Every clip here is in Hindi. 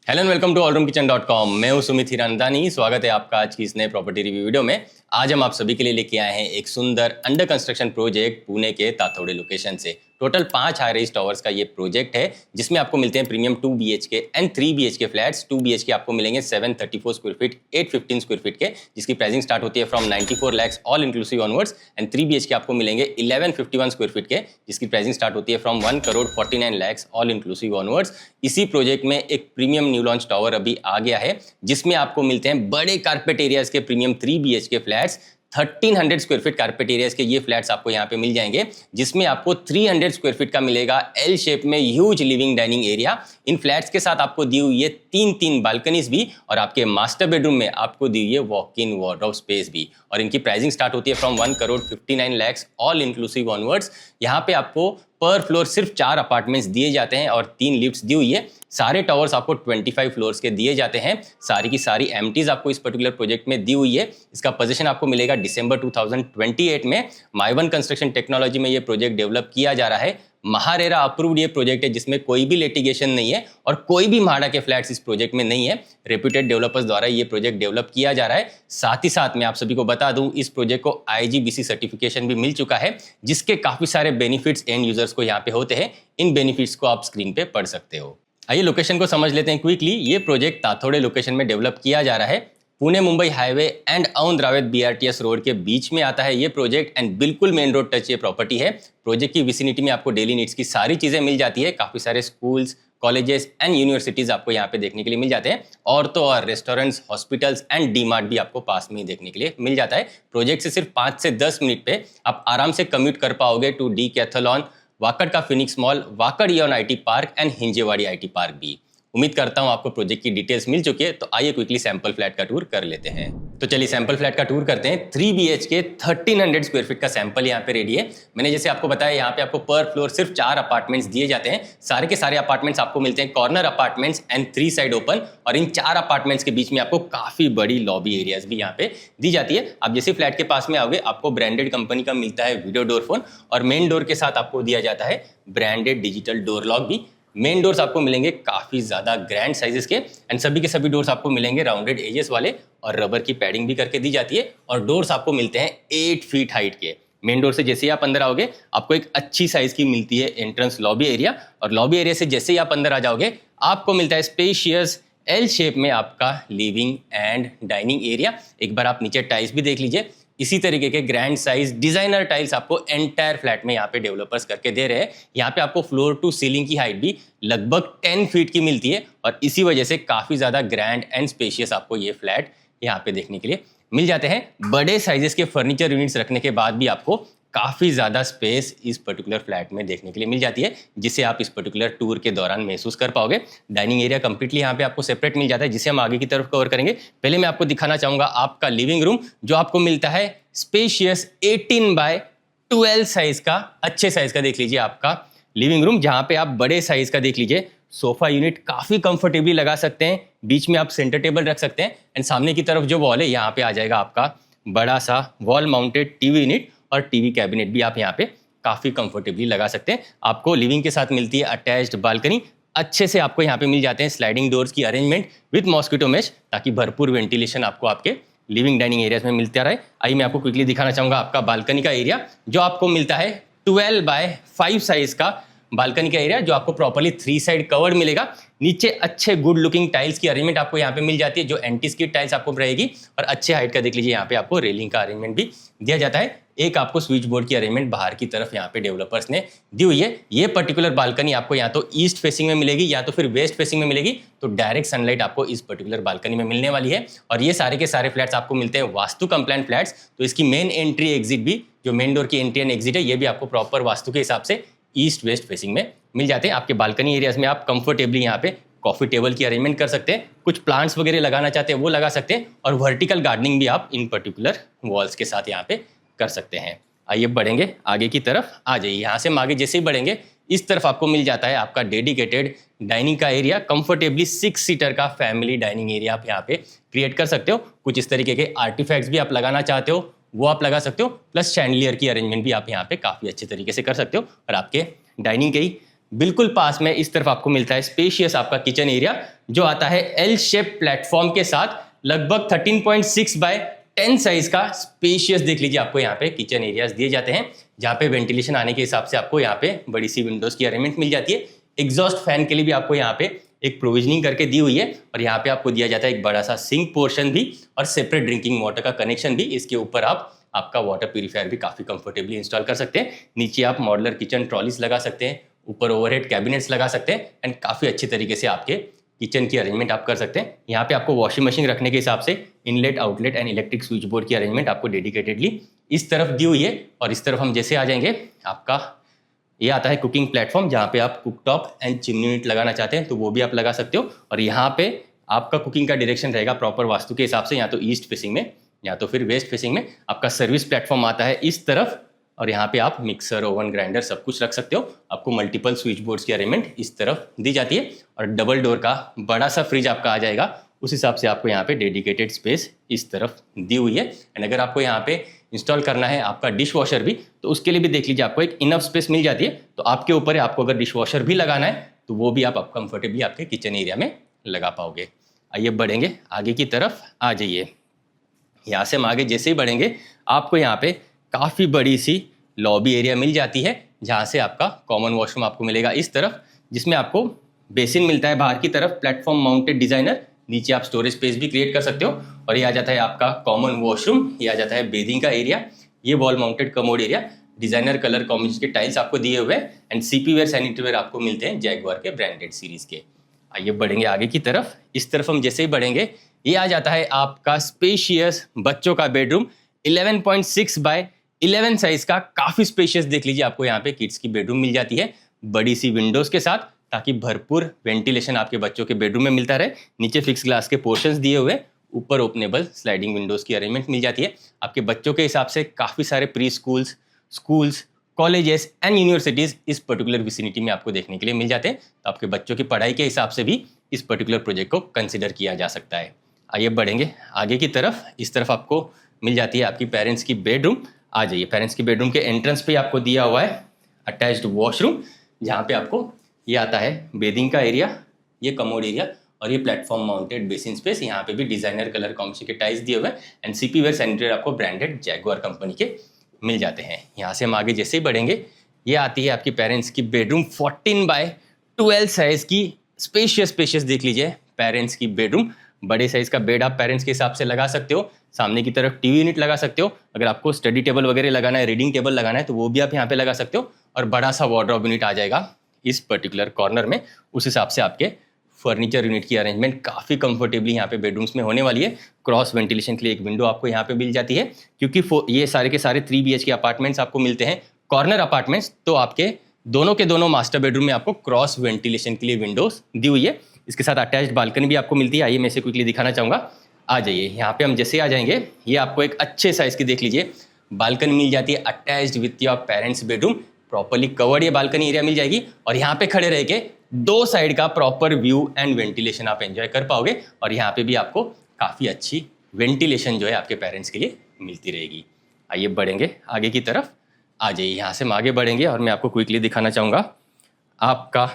Hello and welcome to allroomkitchen.com। मैं हूं सुमित हिरानंदानी। स्वागत है आपका आज की इस नए प्रॉपर्टी रिव्यू वीडियो में। आज हम आप सभी के लिए लेके आए हैं एक सुंदर अंडर कंस्ट्रक्शन प्रोजेक्ट पुणे के ताथोड़े लोकेशन से। टोटल 5 हाई राइज टावर्स का ये प्रोजेक्ट है जिसमें आपको मिलते हैं premium 2 BHK and 3 BHK flats. 2 BHK आपको मिलेंगे 734 स्क्वायर फीट 815 स्क्वायर फीट के, जिसकी प्राइसिंग स्टार्ट होती है from 94 lakhs all inclusive onwards. And 3 BHK आपको मिलेंगे 1151 स्क्वायर फीट के, जिसकी प्राइसिंग स्टार्ट होती है from 1,49 lakhs all inclusive onwards. इसी प्रोजेक्ट में एक प्रीमियम न्यू लॉन्च टावर अभी आ गया है जिसमें आपको मिलते हैं बड़े कारपेट एरियाज के premium 3 BHK flats. 1300 square feet carpet areas के ये फ्लैट्स आपको यहाँ पे मिल जाएंगे, जिसमें आपको 300 स्क्वायर फीट का मिलेगा एल शेप में ह्यूज लिविंग डाइनिंग एरिया। इन फ्लैट्स के साथ आपको दी हुई है 3 बालकनीज भी, और आपके मास्टर बेडरूम में आपको दी हुई है वॉक इन वार्डरोब स्पेस भी। और इनकी प्राइसिंग स्टार्ट होती है from 1,59 lakhs all inclusive onwards. यहाँ पे आपको पर फ्लोर सिर्फ 4 अपार्टमेंट्स दिए जाते हैं और 3 लिफ्ट्स दी हुई है। सारे टावर्स आपको 25 फ्लोर्स के दिए जाते हैं। सारी की सारी एमटीज आपको इस पर्टिकुलर प्रोजेक्ट में दी हुई है। इसका पोजीशन आपको मिलेगा दिसंबर 2028 में। माइवन कंस्ट्रक्शन टेक्नोलॉजी में ये प्रोजेक्ट डेवलप किया जा रहा है। महारेरा अप्रूव्ड ये प्रोजेक्ट है जिसमें कोई भी लिटिगेशन नहीं है और कोई भी म्हाडा के फ्लैट्स इस प्रोजेक्ट में नहीं है। रेप्यूटेड डेवलपर्स द्वारा ये प्रोजेक्ट डेवलप किया जा रहा है। साथ ही साथ मैं आप सभी को बता दूं, इस प्रोजेक्ट को IGBC सर्टिफिकेशन भी मिल चुका है, जिसके काफी सारे बेनिफिट्स एंड यूजर्स को यहाँ पे होते हैं। इन बेनिफिट्स को आप स्क्रीन पे पढ़ सकते हो। आइए लोकेशन को समझ लेते हैं क्विकली। ये प्रोजेक्ट ताथोड़े लोकेशन में डेवलप किया जा रहा है। Pune Mumbai highway and Aundh Ravet BRTS road के बीच में आता है ये प्रोजेक्ट एंड बिल्कुल मेन रोड टच ये प्रॉपर्टी है। प्रोजेक्ट की विसिनिटी में आपको डेली नीड्स की सारी चीजें मिल जाती है। काफी सारे स्कूल्स, कॉलेजेस एंड यूनिवर्सिटीज आपको यहाँ पे देखने के लिए मिल जाते हैं, और तो और रेस्टोरेंट्स, हॉस्पिटल्स एंड डीमार्ट भी आपको पास में ही देखने के लिए मिल जाता है। प्रोजेक्ट से सिर्फ 5 से 10 मिनट पे आप आराम से कम्यूट कर पाओगे टू डीकैथलॉन, वाकड़ का Phoenix mall, Wakad Eon IT park and Hinjewadi IT park भी। उम्मीद करता हूं आपको प्रोजेक्ट की डिटेल्स मिल चुकी है, तो आइए क्विकली सैंपल फ्लैट का टूर कर लेते हैं। तो चलिए सैंपल फ्लैट का टूर करते हैं। 3 BHK 1300 स्क्वायर फीट का सैंपल यहाँ पे रेडी है। मैंने जैसे आपको बताया, यहाँ पे आपको पर फ्लोर सिर्फ 4 अपार्टमेंट्स दिए जाते हैं। सारे के सारे अपार्टमेंट्स आपको मिलते हैं corner apartments and 3 side open, और इन 4 अपार्टमेंट्स के बीच में आपको काफी बड़ी लॉबी एरियाज भी यहाँ पे दी जाती है। आप जैसे फ्लैट के पास में आओगे, आपको ब्रांडेड कंपनी का मिलता है वीडियो डोर फोन, और मेन डोर के साथ आपको दिया जाता है ब्रांडेड डिजिटल डोर लॉक भी। मेन डोर्स आपको मिलेंगे काफी ज्यादा ग्रैंड साइजेस के, एंड सभी के सभी डोर्स आपको मिलेंगे राउंडेड एजेस वाले, और रबर की पैडिंग भी करके दी जाती है। और डोर्स आपको मिलते हैं 8 फीट हाइट के। मेन डोर से जैसे ही आप अंदर आओगे, आपको एक अच्छी साइज की मिलती है एंट्रेंस लॉबी एरिया, और लॉबी एरिया से जैसे ही आप अंदर आ जाओगे, आपको मिलता है स्पेशियस एल शेप में आपका लिविंग एंड डाइनिंग एरिया। एक बार आप नीचे टाइल्स भी देख लीजिए। इसी तरीके के ग्रैंड साइज डिजाइनर टाइल्स आपको एंटायर फ्लैट में यहाँ पे डेवलपर्स करके दे रहे हैं। यहाँ पे आपको फ्लोर टू सीलिंग की हाइट भी लगभग 10 फीट की मिलती है, और इसी वजह से काफी ज्यादा ग्रैंड एंड स्पेशियस आपको ये फ्लैट यहाँ पे देखने के लिए मिल जाते हैं। बड़े साइजेस के फर्नीचर यूनिट्स रखने के बाद भी आपको काफी ज्यादा स्पेस इस पर्टिकुलर फ्लैट में देखने के लिए मिल जाती है, जिसे आप इस पर्टिकुलर टूर के दौरान महसूस कर पाओगे। डाइनिंग एरिया कंप्लीटली यहाँ पे आपको सेपरेट मिल जाता है, जिसे हम आगे की तरफ कवर करेंगे। पहले मैं आपको दिखाना चाहूंगा आपका लिविंग रूम, जो आपको मिलता है स्पेशियस 18x12 साइज का, अच्छे साइज का देख लीजिए आपका लिविंग रूम, जहां पे आप बड़े साइज का देख लीजिए सोफा यूनिट काफी कंफर्टेबली लगा सकते हैं। बीच में आप सेंटर टेबल रख सकते हैं, एंड सामने की तरफ जो वॉल है, यहाँ पे आ जाएगा आपका बड़ा सा वॉल माउंटेड टीवी यूनिट, और टीवी कैबिनेट भी आप यहाँ पे काफी कंफर्टेबली लगा सकते हैं। आपको लिविंग के साथ मिलती है अटैच्ड बालकनी। अच्छे से आपको यहाँ पे मिल जाते हैं स्लाइडिंग डोर्स की अरेंजमेंट विद मॉस्किटो मेश, ताकि भरपूर वेंटिलेशन आपको आपके लिविंग डाइनिंग एरियाज में मिलता रहे। आइए मैं आपको क्विकली दिखाना चाहूंगा आपका बालकनी का एरिया, जो आपको मिलता है 12x5 साइज का बालकनी का एरिया, जो आपको प्रॉपर्ली 3 साइड कवर्ड मिलेगा। नीचे अच्छे गुड लुकिंग टाइल्स की अरेंजमेंट आपको यहाँ पे मिल जाती है, जो एंटीस की टाइल्स आपको रहेगी, और अच्छे हाइट का देख लीजिए यहाँ पे आपको रेलिंग का अरेंजमेंट भी दिया जाता है। एक आपको स्विच बोर्ड की अरेंजमेंट बाहर की तरफ यहाँ पे डेवलपर्स ने दी हुई है। ये पर्टिकुलर बालकनी आपको या तो ईस्ट फेसिंग में मिलेगी या तो फिर वेस्ट फेसिंग में मिलेगी, तो डायरेक्ट सनलाइट आपको इस पर्टिकुलर बालकनी में मिलने वाली है। और ये सारे के सारे फ्लैट्स आपको मिलते हैं वास्तु कंप्लायंट फ्लैट्स, तो इसकी मेन एंट्री एग्जिट भी, जो मेन डोर की एंट्री एंड एग्जिट है, ये भी आपको प्रॉपर वास्तु के हिसाब से ईस्ट वेस्ट फेसिंग में मिल जाते हैं। आपके बालकनी एरियाज में आप कंफर्टेबली यहाँ पे कॉफी टेबल की अरेंजमेंट कर सकते हैं, कुछ प्लांट्स वगैरह लगाना चाहते हैं वो लगा सकते हैं, और वर्टिकल गार्डनिंग भी आप इन पर्टिकुलर वॉल्स के साथ यहाँ पे कर सकते हैं। आइए बढ़ेंगे आगे की तरफ, आ जाइए। यहाँ से हम आगे जैसे ही बढ़ेंगे, इस तरफ आपको मिल जाता है आपका डेडिकेटेड डाइनिंग का एरिया। कंफर्टेबली 6 सीटर का फैमिली डाइनिंग एरिया आप यहाँ पे क्रिएट कर सकते हो। कुछ इस तरीके के आर्टिफैक्ट्स भी आप लगाना चाहते हो वो आप लगा सकते हो, प्लस शैंडलियर की अरेंजमेंट भी आप यहाँ पे काफ़ी अच्छे तरीके से कर सकते हो। और आपके डाइनिंग के ही बिल्कुल पास में इस तरफ आपको मिलता है स्पेशियस आपका किचन एरिया, जो आता है एल शेप प्लेटफॉर्म के साथ। लगभग 13.6 बाय 10 साइज का स्पेशियस देख लीजिए आपको यहाँ पे किचन एरियाज दिए जाते हैं, जहाँ पे वेंटिलेशन आने के हिसाब से आपको यहाँ पे बड़ी सी विंडोज की अरेंजमेंट मिल जाती है। एग्जॉस्ट फैन के लिए भी आपको यहाँ पे एक प्रोविजनिंग करके दी हुई है, और यहाँ पे आपको दिया जाता है एक बड़ा सा सिंक पोर्शन भी और सेपरेट ड्रिंकिंग वाटर का कनेक्शन भी। इसके ऊपर आप आपका वाटर प्यूरीफायर भी काफ़ी कंफर्टेबली इंस्टॉल कर सकते हैं। नीचे आप मॉडलर किचन ट्रॉलीज लगा सकते हैं, ऊपर ओवरहेड कैबिनेट्स लगा सकते हैं, एंड काफ़ी अच्छी तरीके से आपके किचन की अरेंजमेंट आप कर सकते हैं। यहाँ पे आपको वॉशिंग मशीन रखने के हिसाब से inlet, outlet and electric switch board की अरेंजमेंट आपको डेडिकेटेडली इस तरफ दी हुई है। और इस तरफ हम जैसे आ जाएंगे, आपका ये आता है कुकिंग प्लेटफॉर्म, जहाँ पे आप कुकटॉप एंड चिमनी यूनिट लगाना चाहते हैं तो वो भी आप लगा सकते हो। और यहाँ पे आपका कुकिंग का डायरेक्शन रहेगा प्रॉपर वास्तु के हिसाब से, या तो ईस्ट फेसिंग में या तो फिर वेस्ट फेसिंग में। आपका सर्विस प्लेटफॉर्म आता है इस तरफ, और यहाँ पे आप मिक्सर, ओवन, ग्राइंडर सब कुछ रख सकते हो। आपको मल्टीपल स्विच बोर्ड्स की अरेंजमेंट इस तरफ दी जाती है, और डबल डोर का बड़ा सा फ्रिज आपका आ जाएगा। उस हिसाब से आपको यहाँ पे डेडिकेटेड स्पेस इस तरफ दी हुई है। एंड अगर आपको यहाँ पे इंस्टॉल करना है आपका डिश वॉशर भी, तो उसके लिए भी देख लीजिए आपको एक इनफ स्पेस मिल जाती है। तो आपके ऊपर है, आपको अगर डिश वॉशर भी लगाना है तो वो भी आप कंफर्टेबली आपके किचन एरिया में लगा पाओगे। आइए बढ़ेंगे आगे की तरफ, आ जाइए। यहाँ से हम आगे जैसे ही बढ़ेंगे, आपको यहाँ पे काफ़ी बड़ी सी लॉबी एरिया मिल जाती है, जहाँ से आपका कॉमन वॉशरूम आपको मिलेगा इस तरफ, जिसमें आपको बेसिन मिलता है बाहर की तरफ, प्लेटफॉर्म माउंटेड डिजाइनर। नीचे आप स्टोरेज स्पेस भी क्रिएट कर सकते हो। और ये आ जाता है आपका कॉमन वॉशरूम, ये आ जाता है बेदिंग का एरिया, ये wall mounted commode area, designer colour combination के टाइल्स आपको दिए हुए हैं, and CP ware, sanitary ware आपको मिलते हैं जैगुआर के ब्रांडेड सीरीज के। आइए बढ़ेंगे आगे की तरफ। इस तरफ हम जैसे ही बढ़ेंगे, ये आ जाता है आपका स्पेशियस बच्चों का बेडरूम, 11.6 बाय 11 साइज का। काफी स्पेशियस देख लीजिए, आपको यहाँ पे किड्स की बेडरूम मिल जाती है बड़ी सी विंडोज के साथ, ताकि भरपूर वेंटिलेशन आपके बच्चों के बेडरूम में मिलता रहे। नीचे फिक्स ग्लास के पोर्शंस दिए हुए, ऊपर ओपनेबल स्लाइडिंग विंडोज की अरेंजमेंट मिल जाती है। आपके बच्चों के हिसाब से काफी सारे pre schools, schools, colleges and universities इस पर्टिकुलर विसिनिटी में आपको देखने के लिए मिल जाते हैं। तो आपके बच्चों की पढ़ाई के हिसाब से भी इस पर्टिकुलर प्रोजेक्ट को कंसिडर किया जा सकता है। आइए बढ़ेंगे आगे की तरफ। इस तरफ आपको मिल जाती है आपकी पेरेंट्स की बेडरूम। आ जाइए, पेरेंट्स की बेडरूम के एंट्रेंस पे आपको दिया हुआ है अटैच्ड वॉशरूम, जहाँ पे आपको ये आता है बेदिंग का एरिया, ये कमोड एरिया, और ये प्लेटफॉर्म माउंटेड बेसिन स्पेस। यहाँ पे भी डिजाइनर कलर कॉम्बिनेशन के टाइल्स दिए हुए हैं, एंड सीपी वेयर सैनिटरी आपको ब्रांडेड जैगुआर कंपनी के मिल जाते हैं। यहाँ से हम आगे जैसे ही बढ़ेंगे, ये आती है आपकी पेरेंट्स की बेडरूम, 14 बाय 12 साइज की स्पेशियस देख लीजिए पेरेंट्स की बेडरूम। बड़े साइज का बेड आप पेरेंट्स के हिसाब से लगा सकते हो। सामने की तरफ टीवी यूनिट लगा सकते हो। अगर आपको स्टडी टेबल वगैरह लगाना है, रीडिंग टेबल लगाना है, तो वो भी आप यहाँ पे लगा सकते हो। और बड़ा सा वार्डरोब यूनिट आ जाएगा इस पर्टिकुलर कॉर्नर में। उस हिसाब से आपके फर्नीचर यूनिट की अरेंजमेंट काफ़ी कंफर्टेबली यहाँ पे बेडरूम्स में होने वाली है। क्रॉस वेंटिलेशन के लिए एक विंडो आपको यहाँ पे मिल जाती है, क्योंकि ये सारे के सारे 3 BHK अपार्टमेंट्स आपको मिलते हैं, कॉर्नर अपार्टमेंट्स। तो आपके दोनों के दोनों मास्टर बेडरूम में आपको क्रॉस वेंटिलेशन के लिए विंडोज दी हुई है। इसके साथ अटैच्ड बालकनी भी आपको मिलती है। आइए मैं इसे क्विकली दिखाना चाहूँगा। आ जाइए, यहाँ पे हम जैसे आ जाएंगे, ये आपको एक अच्छे साइज की देख लीजिए बालकनी मिल जाती है attached with your parents bedroom. Properly covered ये बालकनी एरिया मिल जाएगी, और यहाँ पे खड़े रह के 2 साइड का प्रॉपर व्यू एंड वेंटिलेशन आप एंजॉय कर पाओगे। और यहाँ पे भी आपको काफ़ी अच्छी वेंटिलेशन जो है आपके पेरेंट्स के लिए मिलती रहेगी। आइए बढ़ेंगे आगे की तरफ। आ जाइए, यहाँ से हम आगे बढ़ेंगे और मैं आपको क्विकली दिखाना चाहूँगा आपका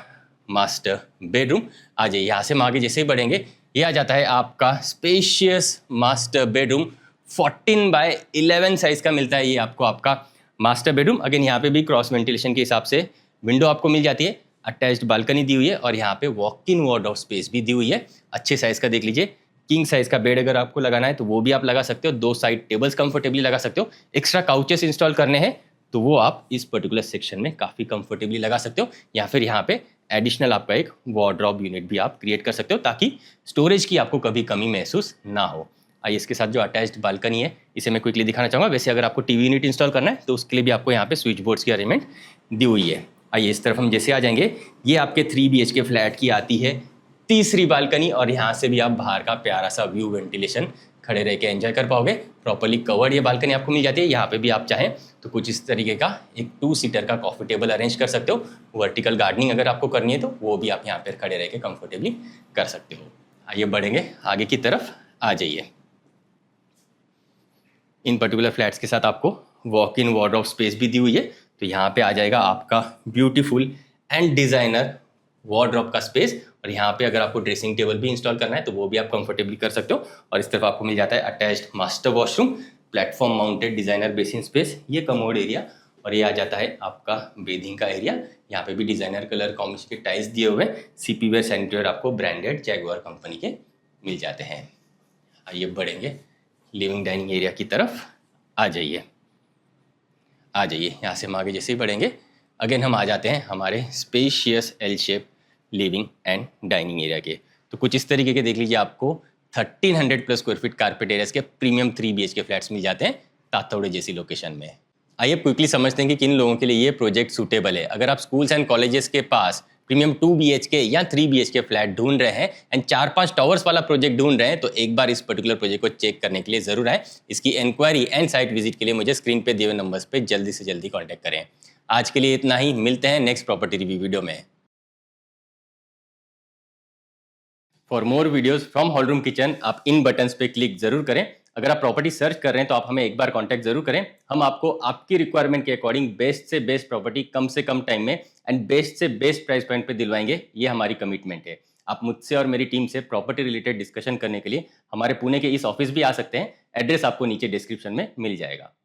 मास्टर बेडरूम। आ जाइए, यहाँ से हम आगे जैसे ही बढ़ेंगे, ये आ जाता है आपका spacious master bedroom, 14 by 11 size का मिलता है ये आपको आपका मास्टर बेडरूम। अगेन यहाँ पे भी क्रॉस वेंटिलेशन के हिसाब से विंडो आपको मिल जाती है, अटैच्ड बालकनी दी हुई है, और यहाँ पे वॉक इन वार्डरोब स्पेस भी दी हुई है। अच्छे साइज का देख लीजिए, किंग साइज का बेड अगर आपको लगाना है तो वो भी आप लगा सकते हो। 2 साइड टेबल्स कंफर्टेबली लगा सकते हो। एक्स्ट्रा काउचेस इंस्टॉल करने हैं तो वो आप इस पर्टिकुलर सेक्शन में काफ़ी कंफर्टेबली लगा सकते हो, या फिर यहाँ पे एडिशनल आपका एक वार्डरोब यूनिट भी आप क्रिएट कर सकते हो, ताकि स्टोरेज की आपको कभी कमी महसूस ना हो। आइए, इसके साथ जो अटैच्ड बालकनी है इसे मैं क्विकली दिखाना चाहूँगा। वैसे अगर आपको टीवी यूनिट इंस्टॉल करना है तो उसके लिए भी आपको यहाँ पे स्विच बोर्ड्स की अरेंजमेंट दी हुई है। आइए, इस तरफ हम जैसे आ जाएंगे, ये आपके 3 BHK फ्लैट की आती है तीसरी बालकनी, और यहाँ से भी आप बाहर का प्यारा सा व्यू वेंटिलेशन खड़े रह के एंजॉय कर पाओगे। प्रॉपर्ली कवर्ड ये बालकनी आपको मिल जाती है। यहाँ पे भी आप चाहें तो कुछ इस तरीके का एक 2 सीटर का कॉफी टेबल अरेंज कर सकते हो। वर्टिकल गार्डनिंग अगर आपको करनी है तो वो भी आप यहाँ पर खड़े रह के कंफर्टेबली कर सकते हो। आइए बढ़ेंगे आगे की तरफ। आ जाइए, इन पर्टिकुलर फ्लैट्स के साथ आपको वॉक इन वार्डरोब स्पेस भी दी हुई है। तो यहाँ पे आ जाएगा आपका ब्यूटीफुल एंड डिजाइनर वार्डरोब का स्पेस। और यहाँ पे अगर आपको ड्रेसिंग टेबल भी इंस्टॉल करना है तो वो भी आप कंफर्टेबली कर सकते हो। और इस तरफ आपको मिल जाता है attached master washroom, platform mounted designer basin space, ये कमोड एरिया। और ये आ जाता है आपका बेदिंग का एरिया। यहाँ पे भी डिजाइनर कलर कॉम्बिनेशन के टाइल्स दिए हुए हैं। सीपी वेयर सैनिटरीवेयर आपको ब्रांडेड जैगुआर कंपनी के मिल जाते हैं। आइए बढ़ेंगे लिविंग डाइनिंग एरिया की तरफ। आ जाइए यहाँ से हम आगे जैसे ही बढ़ेंगे अगेन हम आ जाते हैं हमारे spacious L shape living and dining area के। तो कुछ इस तरीके के देख लीजिए, आपको 1300 plus square feet carpet areas के प्रीमियम 3 BHK फ्लैट्स मिल जाते हैं तातौड़े जैसी लोकेशन में। आइए क्विकली समझते हैं कि किन लोगों के लिए ये प्रोजेक्ट सूटेबल है। अगर आप स्कूल्स एंड कॉलेजेस के पास प्रीमियम 2 BHK या 3 BHK फ्लैट ढूंढ रहे हैं एंड 4-5 टावर्स वाला प्रोजेक्ट ढूंढ रहे हैं तो एक बार इस पर्टिकुलर प्रोजेक्ट को चेक करने के लिए जरूर आए। इसकी इंक्वायरी एंड साइट विजिट के लिए मुझे स्क्रीन पे दिए हुए नंबर्स पे जल्दी से जल्दी कॉन्टैक्ट करें। आज के लिए इतना ही, मिलते हैं नेक्स्ट प्रॉपर्टी रिव्यू वीडियो में। For more videos from hall room kitchen आप इन बटन्स पे क्लिक जरूर करें। अगर आप प्रॉपर्टी सर्च कर रहे हैं तो आप हमें एक बार कांटेक्ट जरूर करें। हम आपको आपकी रिक्वायरमेंट के अकॉर्डिंग बेस्ट से बेस्ट प्रॉपर्टी कम से कम टाइम में एंड बेस्ट से बेस्ट प्राइस पॉइंट पे दिलवाएंगे, ये हमारी कमिटमेंट है। आप मुझसे और मेरी टीम से प्रॉपर्टी रिलेटेड डिस्कशन करने के लिए हमारे पुणे के इस ऑफिस भी आ सकते हैं। एड्रेस आपको नीचे डिस्क्रिप्शन में मिल जाएगा।